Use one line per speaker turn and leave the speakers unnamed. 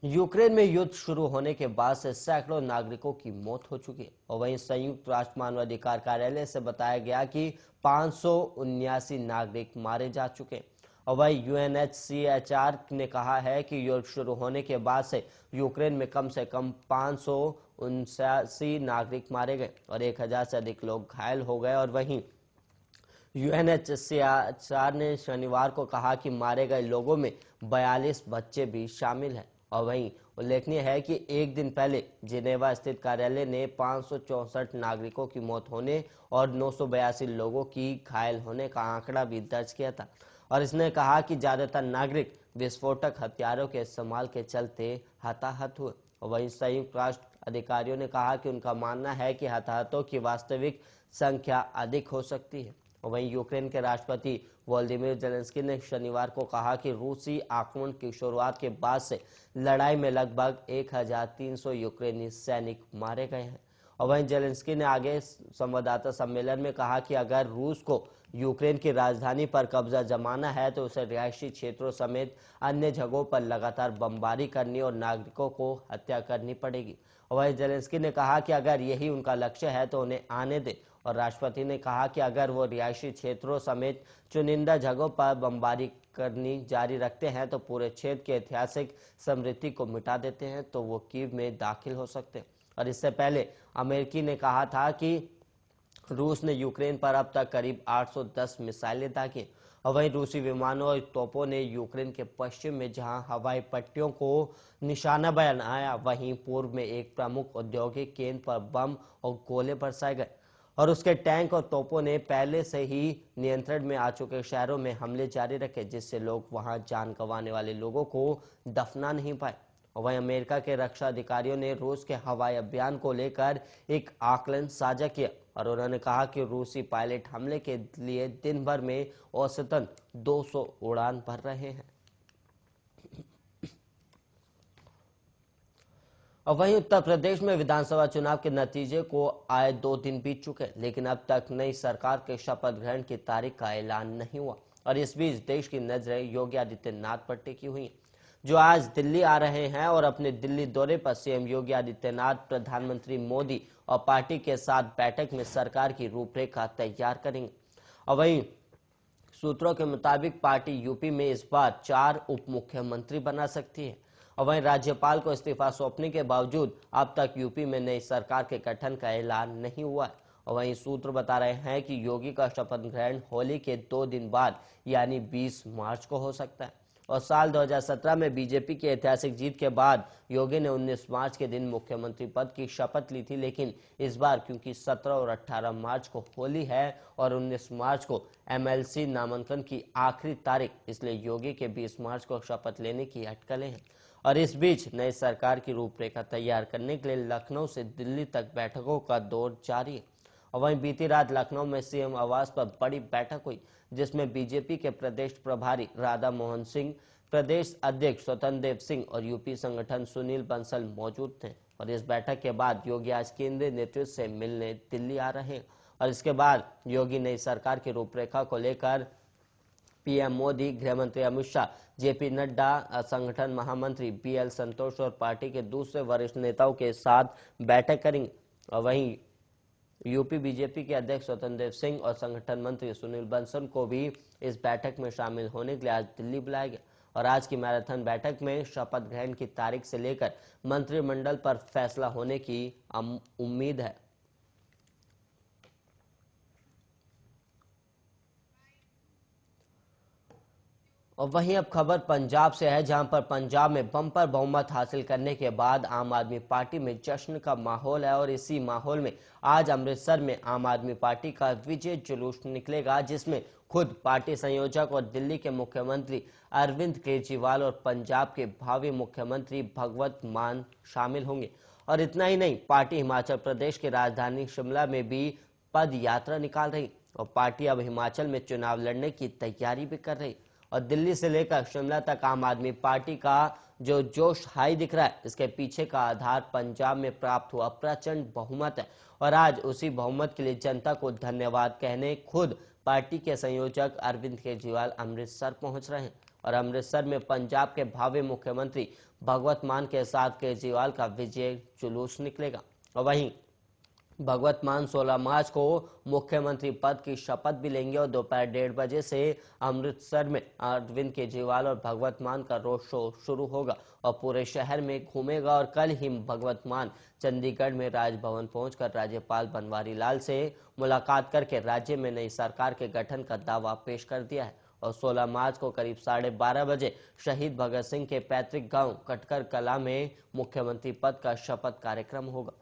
Ukraine में युद्ध शुरू होने के बाद से सैकड़ों नागरिकों की मौत हो चुकी है और वहीं संयुक्त राष्ट्र मानवाधिकार कार्यालय से बताया गया कि 579 नागरिक मारे जा चुके हैं। और वहीं यूएनएचसीआर ने कहा है कि युद्ध शुरू होने के बाद से यूक्रेन में कम से कम 579 नागरिक मारे गए और 1000 से अधिक लोग घायल हो गए। और वहीं यूएनएचसीआर ने शनिवार को कहा कि मारे गए लोगों में 42 बच्चे भी शामिल हैं। और वहीं उल्लेखनीय है कि एक दिन पहले जिनेवा स्थित कार्यालय ने 564 नागरिकों की मौत होने और 982 लोगों की घायल होने का आंकड़ा भी दर्ज किया था। और इसने कहा कि ज्यादातर नागरिक विस्फोटक हथियारों के इस्तेमाल के चलते हताहत हुए। और वहीं संयुक्त राष्ट्र अधिकारियों ने कहा कि उनका मानना है कि हताहतों की वास्तविक संख्या अधिक हो सकती है। वहीं यूक्रेन के राष्ट्रपति वोलोदिमीर जेलेंस्की ने शनिवार को कहा कि रूसी आक्रमण की शुरुआत के बाद से लड़ाई में लगभग 1300 यूक्रेनी सैनिक मारे गए हैं। और वहीं जेलेंस्की ने आगे संवाददाता सम्मेलन में कहा कि अगर रूस को यूक्रेन की राजधानी पर कब्जा जमाना है तो उसे रिहायशी क्षेत्रों समेत अन्य जगहों पर लगातार बमबारी करनी और नागरिकों को हत्या करनी पड़ेगी। और वहीं जेलेंस्की ने कहा कि अगर यही उनका लक्ष्य है तो उन्हें आने दे। और राष्ट्रपति ने कहा कि अगर वो रिहायशी क्षेत्रों समेत चुनिंदा जगहों पर बमबारी करनी जारी रखते हैं तो पूरे क्षेत्र की ऐतिहासिक समृद्धि को मिटा देते हैं तो वो कीव में दाखिल हो सकते हैं। और इससे पहले अमेरिकी ने कहा था कि रूस ने यूक्रेन पर अब तक करीब 810 मिसाइलें दागी। और वहीं रूसी विमानों और तोपों ने यूक्रेन के पश्चिम में जहां हवाई पट्टियों को निशाना बनाया, वहीं पूर्व में एक प्रमुख औद्योगिक केंद्र पर बम और गोले बरसाए गए। और उसके टैंक और तोपों ने पहले से ही नियंत्रण में आ चुके शहरों में हमले जारी रखे, जिससे लोग वहां जान गंवाने वाले लोगों को दफना नहीं पाए। और वहीं अमेरिका के रक्षा अधिकारियों ने रूस के हवाई अभियान को लेकर एक आकलन साझा किया और उन्होंने कहा कि रूसी पायलट हमले के लिए दिन भर में औसतन 200 उड़ान भर रहे हैं। और वहीं उत्तर प्रदेश में विधानसभा चुनाव के नतीजे को आए 2 दिन बीत चुके, लेकिन अब तक नई सरकार के शपथ ग्रहण की तारीख का ऐलान नहीं हुआ। और इस बीच देश की नजरें योगी आदित्यनाथ पर टिकी हुई, जो आज दिल्ली आ रहे हैं और अपने दिल्ली दौरे पर सीएम योगी आदित्यनाथ प्रधानमंत्री मोदी और पार्टी के साथ बैठक में सरकार की रूपरेखा तैयार करेंगे। और वहीं सूत्रों के मुताबिक पार्टी यूपी में इस बार 4 उप मुख्यमंत्री बना सकती है। और वहीं राज्यपाल को इस्तीफा सौंपने के बावजूद अब तक यूपी में नई सरकार के गठन का ऐलान नहीं हुआ है। और वहीं सूत्र बता रहे हैं कि योगी का शपथ ग्रहण होली के 2 दिन बाद यानी 20 मार्च को हो सकता है। और साल 2017 में बीजेपी की ऐतिहासिक जीत के बाद योगी ने 19 मार्च के दिन मुख्यमंत्री पद की शपथ ली थी, लेकिन इस बार क्योंकि 17 और 18 मार्च को होली है और 19 मार्च को एमएलसी नामांकन की आखिरी तारीख, इसलिए योगी के 20 मार्च को शपथ लेने की अटकलें हैं। और इस बीच नई सरकार की रूपरेखा तैयार करने के लिए लखनऊ से दिल्ली तक बैठकों का दौर जारी है। और वहीं बीती रात लखनऊ में सीएम आवास पर बड़ी बैठक हुई, जिसमें बीजेपी के प्रदेश प्रभारी राधा मोहन सिंह, प्रदेश अध्यक्ष स्वतंत्र देव सिंह और यूपी संगठन सुनील बंसल मौजूद थे। और इस बैठक के बाद योगी आज केंद्रीय नेतृत्व से मिलने दिल्ली आ रहे हैं। और इसके बाद योगी नई सरकार की रूपरेखा को लेकर पीएम मोदी, गृह मंत्री अमित शाह, जेपी नड्डा, संगठन महामंत्री बीएल संतोष और पार्टी के दूसरे वरिष्ठ नेताओं के साथ बैठक करेंगे। और वहीं यूपी बीजेपी के अध्यक्ष स्वतंत्र देव सिंह और संगठन मंत्री सुनील बंसल को भी इस बैठक में शामिल होने के लिए आज दिल्ली बुलाया गया। और आज की मैराथन बैठक में शपथ ग्रहण की तारीख से लेकर मंत्रिमंडल पर फैसला होने की उम्मीद है। और वहीं अब खबर पंजाब से है, जहां पर पंजाब में बम्पर बहुमत हासिल करने के बाद आम आदमी पार्टी में जश्न का माहौल है। और इसी माहौल में आज अमृतसर में आम आदमी पार्टी का विजय जुलूस निकलेगा, जिसमें खुद पार्टी संयोजक और दिल्ली के मुख्यमंत्री अरविंद केजरीवाल और पंजाब के भावी मुख्यमंत्री भगवत मान शामिल होंगे। और इतना ही नहीं, पार्टी हिमाचल प्रदेश की राजधानी शिमला में भी पद यात्रा निकाल रही और पार्टी अब हिमाचल में चुनाव लड़ने की तैयारी भी कर रही। और दिल्ली से लेकर शिमला तक आम आदमी पार्टी का जो जोश हाई दिख रहा है, इसके पीछे का आधार पंजाब में प्राप्त हुआ प्रचंड बहुमत है। और आज उसी बहुमत के लिए जनता को धन्यवाद कहने खुद पार्टी के संयोजक अरविंद केजरीवाल अमृतसर पहुंच रहे हैं। और अमृतसर में पंजाब के भावी मुख्यमंत्री भगवत मान के साथ केजरीवाल का विजय जुलूस निकलेगा। और वहीं भगवत मान 16 मार्च को मुख्यमंत्री पद की शपथ भी लेंगे और दोपहर 1:30 बजे से अमृतसर में अरविंद केजरीवाल और भगवत मान का रोड शो शुरू होगा और पूरे शहर में घूमेगा। और कल ही भगवत मान चंडीगढ़ में राजभवन पहुंचकर राज्यपाल बनवारी लाल से मुलाकात करके राज्य में नई सरकार के गठन का दावा पेश कर दिया है। और 16 मार्च को करीब 12:30 बजे शहीद भगत सिंह के पैतृक गांव कटकर कला में मुख्यमंत्री पद का शपथ कार्यक्रम होगा।